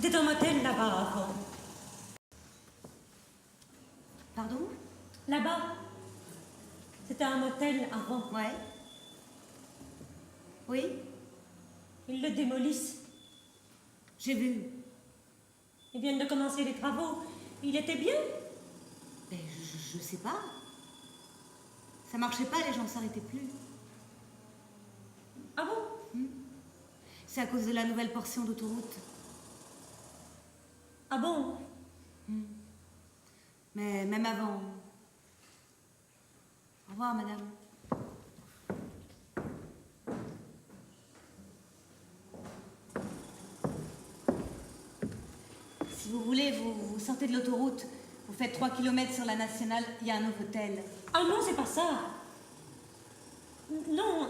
C'était un motel là-bas avant. Pardon? Là-bas. C'était un motel avant. Ouais. Oui? Ils le démolissent. J'ai vu. Ils viennent de commencer les travaux. Il était bien. Mais je sais pas. Ça marchait pas, les gens s'arrêtaient plus. Ah bon? C'est à cause de la nouvelle portion d'autoroute. Ah bon? Mais même avant. Au revoir, madame. Si vous voulez, vous sortez de l'autoroute. Vous faites 3 km sur la nationale, il y a un nouveau hôtel. Ah non, c'est pas ça. Non,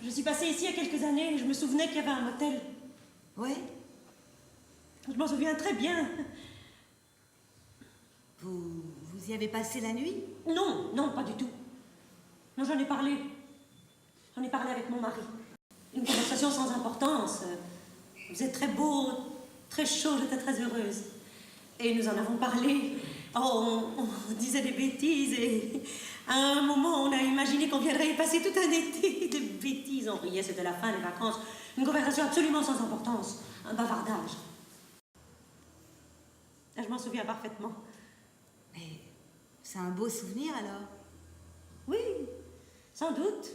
je suis passée ici il y a quelques années. Je me souvenais qu'il y avait un motel. Ouais? Je m'en souviens très bien. Vous y avez passé la nuit? Non, pas du tout. Non, j'en ai parlé. J'en ai parlé avec mon mari. Une conversation sans importance. Vous êtes très beau, très chaud, j'étais très heureuse. Et nous en avons parlé. Oh, on disait des bêtises et à un moment, on a imaginé qu'on viendrait y passer tout un été. Des bêtises, on riait, c'était la fin des vacances. Une conversation absolument sans importance. Un bavardage. Je m'en souviens parfaitement. Mais c'est un beau souvenir, alors? Oui, sans doute.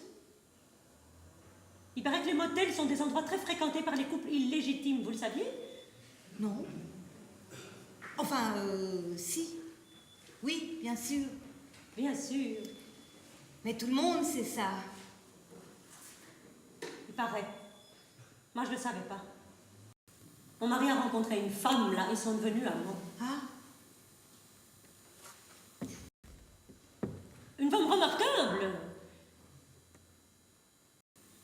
Il paraît que les motels sont des endroits très fréquentés par les couples illégitimes, vous le saviez? Non. Enfin, si. Oui, bien sûr. Bien sûr. Mais tout le monde sait ça. Il paraît. Moi, je ne le savais pas. Mon mari a rencontré une femme, là, ils sont devenus amants. Ah? Une femme remarquable.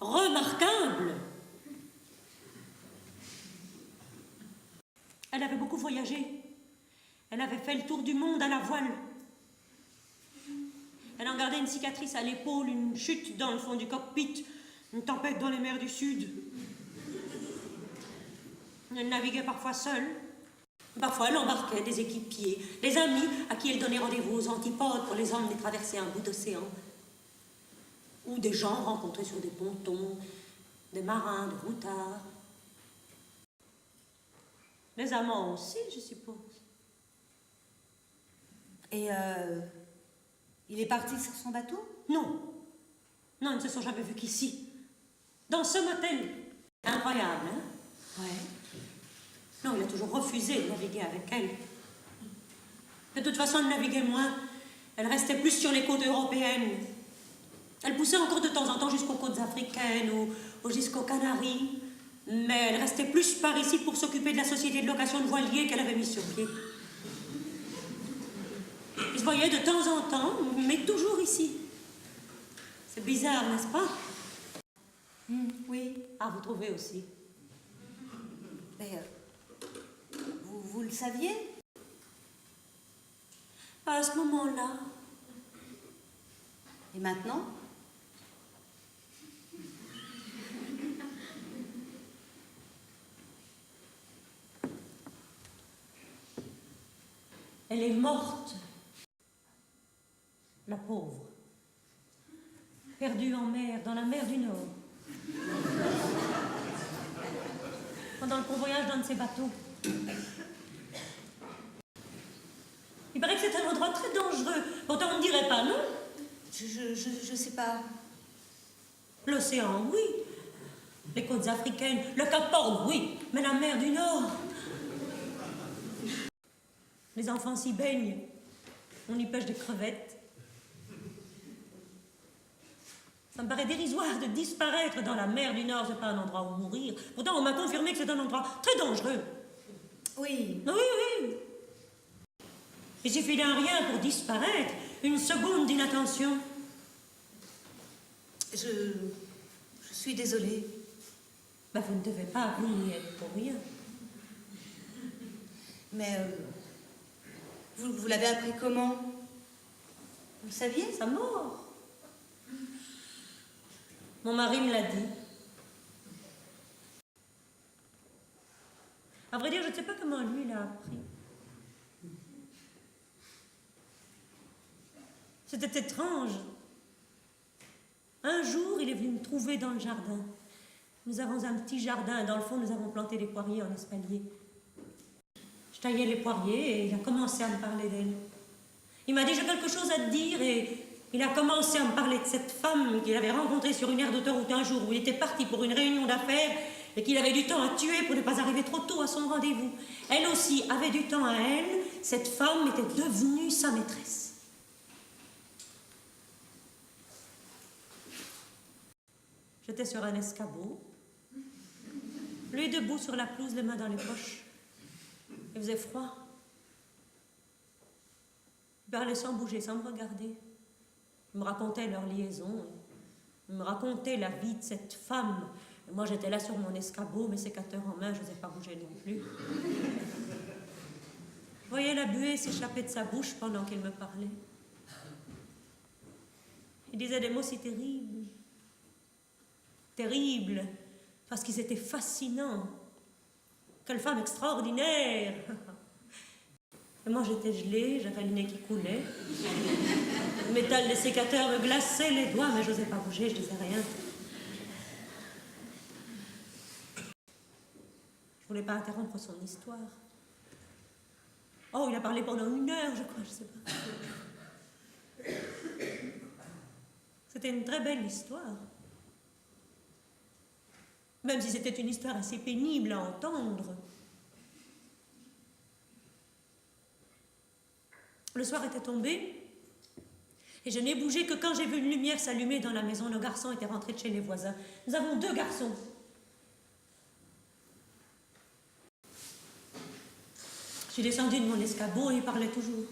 Remarquable. Elle avait beaucoup voyagé. Elle avait fait le tour du monde à la voile. Elle en gardait une cicatrice à l'épaule, une chute dans le fond du cockpit, une tempête dans les mers du Sud. Elle naviguait parfois seule. Parfois, elle embarquait des équipiers, des amis à qui elle donnait rendez-vous aux antipodes pour les emmener traverser un bout d'océan. Ou des gens rencontrés sur des pontons, des marins, des routards. Les amants aussi, je suppose. Et il est parti sur son bateau? Non. Non, ils ne se sont jamais vus qu'ici. Dans ce motel. Incroyable, hein? Ouais. Non, il a toujours refusé de naviguer avec elle. De toute façon, elle naviguait moins. Elle restait plus sur les côtes européennes. Elle poussait encore de temps en temps jusqu'aux côtes africaines ou jusqu'aux Canaries. Mais elle restait plus par ici pour s'occuper de la société de location de voiliers qu'elle avait mise sur pied. Ils se voyaient de temps en temps, mais toujours ici. C'est bizarre, n'est-ce pas? Oui. Ah, vous trouvez aussi. Mais vous le saviez? À ce moment-là. Et maintenant? Elle est morte. La pauvre. Perdue en mer, dans la mer du Nord. Pendant le convoyage d'un de ces bateaux. Il paraît que c'est un endroit très dangereux. Pourtant, on ne dirait pas, non? Je sais pas. L'océan, oui. Les côtes africaines. Le Cap Horn, oui. Mais la mer du Nord. Les enfants s'y baignent. On y pêche des crevettes. Ça me paraît dérisoire de disparaître dans la mer du Nord. C'est pas un endroit où mourir. Pourtant, on m'a confirmé que c'est un endroit très dangereux. Oui. Oui. Il suffit d'un rien pour disparaître. Une seconde d'inattention. Je suis désolée. Ben, vous ne devez pas vous y être pour rien. Mais vous l'avez appris comment? Vous le saviez? Sa mort. Mon mari me l'a dit. À a appris. C'était étrange. Un jour, il est venu me trouver dans le jardin. Nous avons un petit jardin et dans le fond, nous avons planté des poiriers en espalier. Je taillais les poiriers et il a commencé à me parler d'elle. Il m'a dit, j'ai quelque chose à te dire, et il a commencé à me parler de cette femme qu'il avait rencontrée sur une aire d'autoroute un jour où il était parti pour une réunion d'affaires et qu'il avait du temps à tuer pour ne pas arriver trop tôt à son rendez-vous. Elle aussi avait du temps à elle. Cette femme était devenue sa maîtresse. J'étais sur un escabeau, lui debout sur la pelouse, les mains dans les poches. Il faisait froid. Il parlait sans bouger, sans me regarder. Il me racontait leur liaison. Il me racontait la vie de cette femme. Et moi, j'étais là sur mon escabeau, mes sécateurs en main, je n'osais pas bouger non plus. Je voyais la buée s'échapper de sa bouche pendant qu'il me parlait. Il disait des mots si terribles. Terribles, parce qu'ils étaient fascinants. Quelle femme extraordinaire! Et moi, j'étais gelée, j'avais le nez qui coulait. Le métal des sécateurs me glaçait les doigts, mais je n'osais pas bouger, je disais rien. Je voulais pas interrompre son histoire. Oh, il a parlé pendant 1 heure, je crois, je sais pas. C'était une très belle histoire. Même si c'était une histoire assez pénible à entendre. Le soir était tombé, et je n'ai bougé que quand j'ai vu une lumière s'allumer dans la maison. Nos garçons étaient rentrés de chez les voisins. Nous avons 2 garçons. Je suis descendue de mon escabeau et il parlait toujours.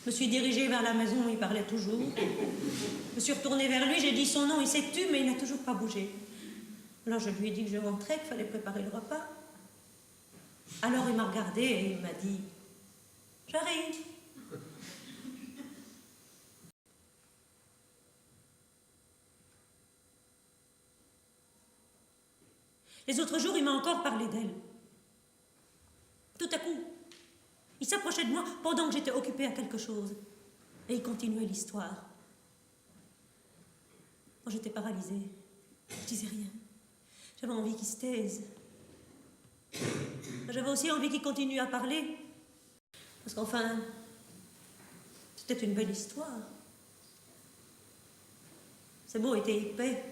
Je me suis dirigée vers la maison, il parlait toujours. Je me suis retournée vers lui, j'ai dit son nom, il s'est tu, mais il n'a toujours pas bougé. Alors je lui ai dit que je rentrais, qu'il fallait préparer le repas. Alors il m'a regardée et il m'a dit « J'arrive ». Les autres jours, il m'a encore parlé d'elle. Tout à coup, il s'approchait de moi pendant que j'étais occupée à quelque chose. Et il continuait l'histoire. Moi, j'étais paralysée. Je disais rien. J'avais envie qu'il se taise. J'avais aussi envie qu'il continue à parler. Parce qu'enfin, c'était une belle histoire. Ces mots étaient épais,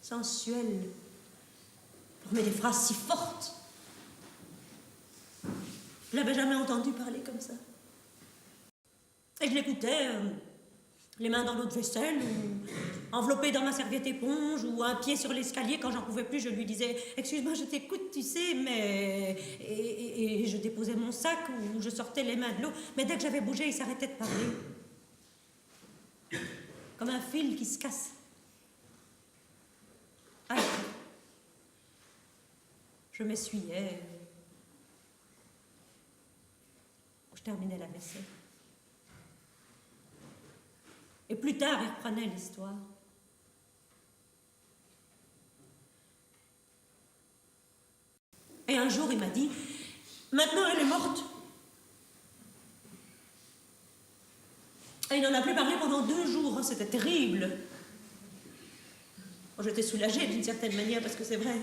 sensuels. Il formait des phrases si fortes. Je l'avais jamais entendu parler comme ça. Et je l'écoutais, les mains dans l'eau de vaisselle, ou enveloppé dans ma serviette éponge, ou un pied sur l'escalier. Quand j'en pouvais plus, je lui disais « Excuse-moi, je t'écoute, tu sais, mais... » Et je déposais mon sac, ou je sortais les mains de l'eau. Mais dès que j'avais bougé, il s'arrêtait de parler. Comme un fil qui se casse. Alors, je m'essuyais. Je terminais la vaisselle. Et plus tard, il reprenait l'histoire. Et un jour, il m'a dit, maintenant elle est morte. Et il n'en a plus parlé pendant 2 jours, hein, c'était terrible. Bon, j'étais soulagée d'une certaine manière, parce que c'est vrai,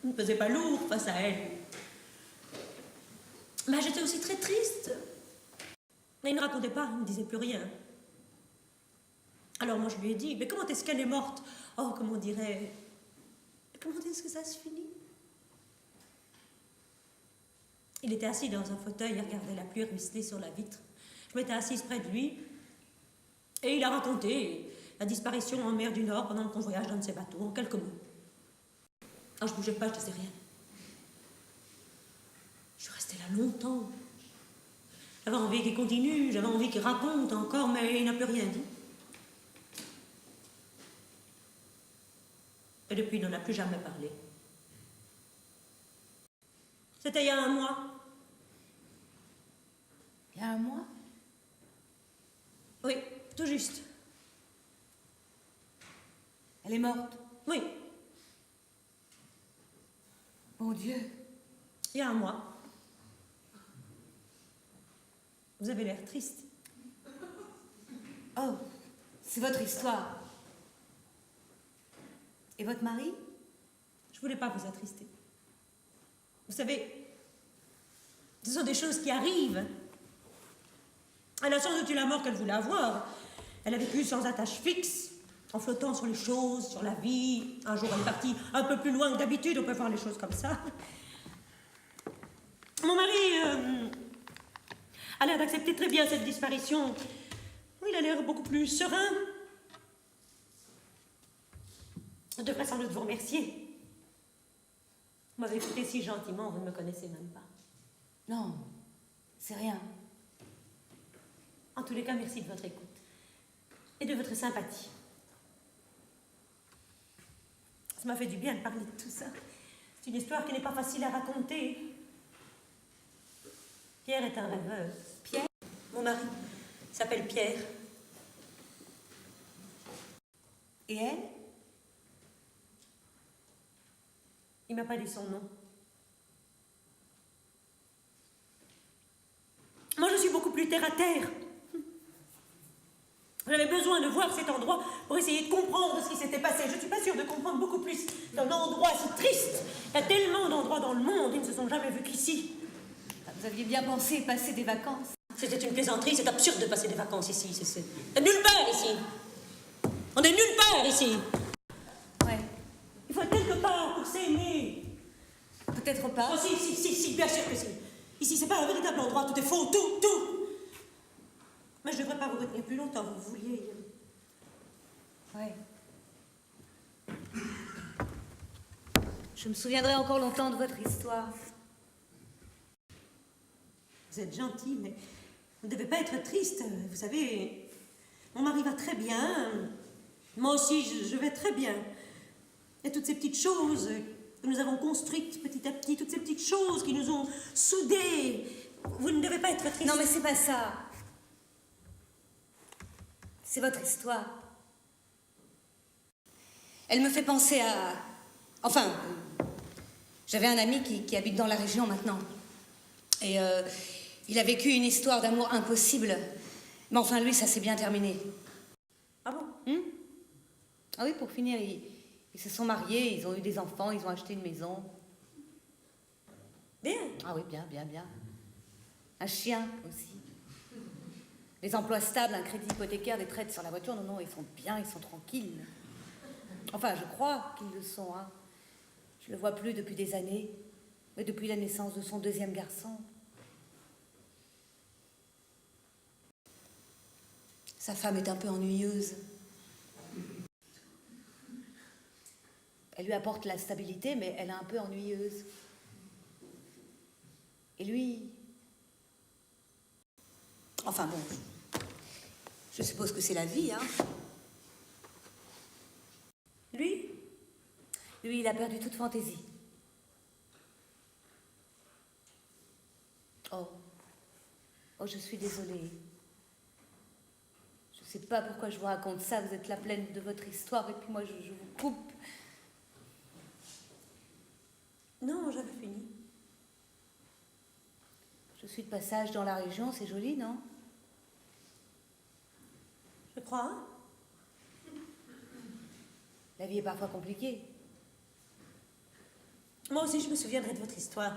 il ne pesait pas lourd face à elle. Mais j'étais aussi très triste. Mais il ne racontait pas, il ne disait plus rien. Alors moi je lui ai dit, mais comment est-ce qu'elle est morte? Oh, comment on dirait, comment est-ce que ça se finit? Il était assis dans un fauteuil, il regardait la pluie ruisseler sur la vitre. Je m'étais assise près de lui, et il a raconté la disparition en mer du Nord pendant qu'on voyage dans de ses bateaux, en quelques mots. Alors je ne bougeais pas, je ne disais rien. Je suis restée là longtemps. J'avais envie qu'il continue, j'avais envie qu'il raconte encore, mais il n'a plus rien dit. Et depuis, il n'en a plus jamais parlé. C'était il y a 1 mois. Il y a 1 mois? Oui, tout juste. Elle est morte? Oui. Mon Dieu. Il y a 1 mois. Vous avez l'air triste. Oh, c'est votre histoire. Et votre mari? Je voulais pas vous attrister. Vous savez, ce sont des choses qui arrivent. Elle a sans doute eu la mort qu'elle voulait avoir. Elle a vécu sans attache fixe, en flottant sur les choses, sur la vie. Un jour, elle est partie un peu plus loin que d'habitude, on peut voir les choses comme ça. Mon mari a l'air d'accepter très bien cette disparition. Il a l'air beaucoup plus serein. Je devrais sans doute vous remercier. Vous m'avez écouté si gentiment, vous ne me connaissez même pas. Non, c'est rien. En tous les cas, merci de votre écoute et de votre sympathie. Ça m'a fait du bien de parler de tout ça. C'est une histoire qui n'est pas facile à raconter. Pierre est un rêveur. Pierre? Mon mari s'appelle Pierre. Et elle? Il m'a pas dit son nom. Moi, je suis beaucoup plus terre à terre. J'avais besoin de voir cet endroit pour essayer de comprendre ce qui s'était passé. Je ne suis pas sûre de comprendre beaucoup plus d'un endroit si triste. Il y a tellement d'endroits dans le monde, ils ne se sont jamais vus qu'ici. Vous aviez bien pensé passer des vacances. C'était une plaisanterie, c'est absurde de passer des vacances ici. C'est nulle part ici. On est nulle part ici. Ouais. Il faut être quelque part pour s'aimer. Peut-être pas. Oh, si, bien sûr que si. Ici, c'est pas un véritable endroit, tout est faux, tout. Mais je devrais pas vous retenir plus longtemps, vous vouliez. Ouais. Je me souviendrai encore longtemps de votre histoire. Vous êtes gentil, mais vous ne devez pas être triste. Vous savez, mon mari va très bien. Moi aussi, je vais très bien. Et toutes ces petites choses que nous avons construites petit à petit, toutes ces petites choses qui nous ont soudés, vous ne devez pas être triste. Non, mais c'est pas ça. C'est votre histoire. Elle me fait penser à... Enfin, j'avais un ami qui habite dans la région maintenant. Et il a vécu une histoire d'amour impossible. Mais enfin, lui, ça s'est bien terminé. Ah bon? Ah oui, pour finir, ils se sont mariés, ils ont eu des enfants, ils ont acheté une maison. Bien. Ah oui, bien. Un chien aussi. Les emplois stables, un crédit hypothécaire, des traites sur la voiture, non, ils sont bien, ils sont tranquilles. Enfin, je crois qu'ils le sont, hein. Je le vois plus depuis des années, mais depuis la naissance de son deuxième garçon. Sa femme est un peu ennuyeuse. Elle lui apporte la stabilité, mais elle est un peu ennuyeuse. Et lui... Enfin bon, je suppose que c'est la vie, hein. Lui, il a perdu toute fantaisie. Oh, je suis désolée. Je ne sais pas pourquoi je vous raconte ça, vous êtes la pleine de votre histoire, et puis moi, je vous coupe. non, j'avais fini. Je suis de passage dans la région, c'est joli, non? Je crois. La vie est parfois compliquée. Moi aussi, je me souviendrai de votre histoire.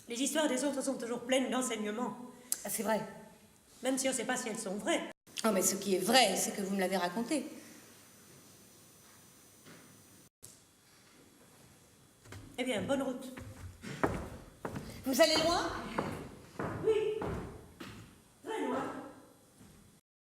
Les histoires des autres sont toujours pleines d'enseignements. Ah, c'est vrai. Même si on ne sait pas si elles sont vraies. Non, mais ce qui est vrai, c'est que vous me l'avez raconté. Eh bien, bonne route. Vous allez loin? Oui.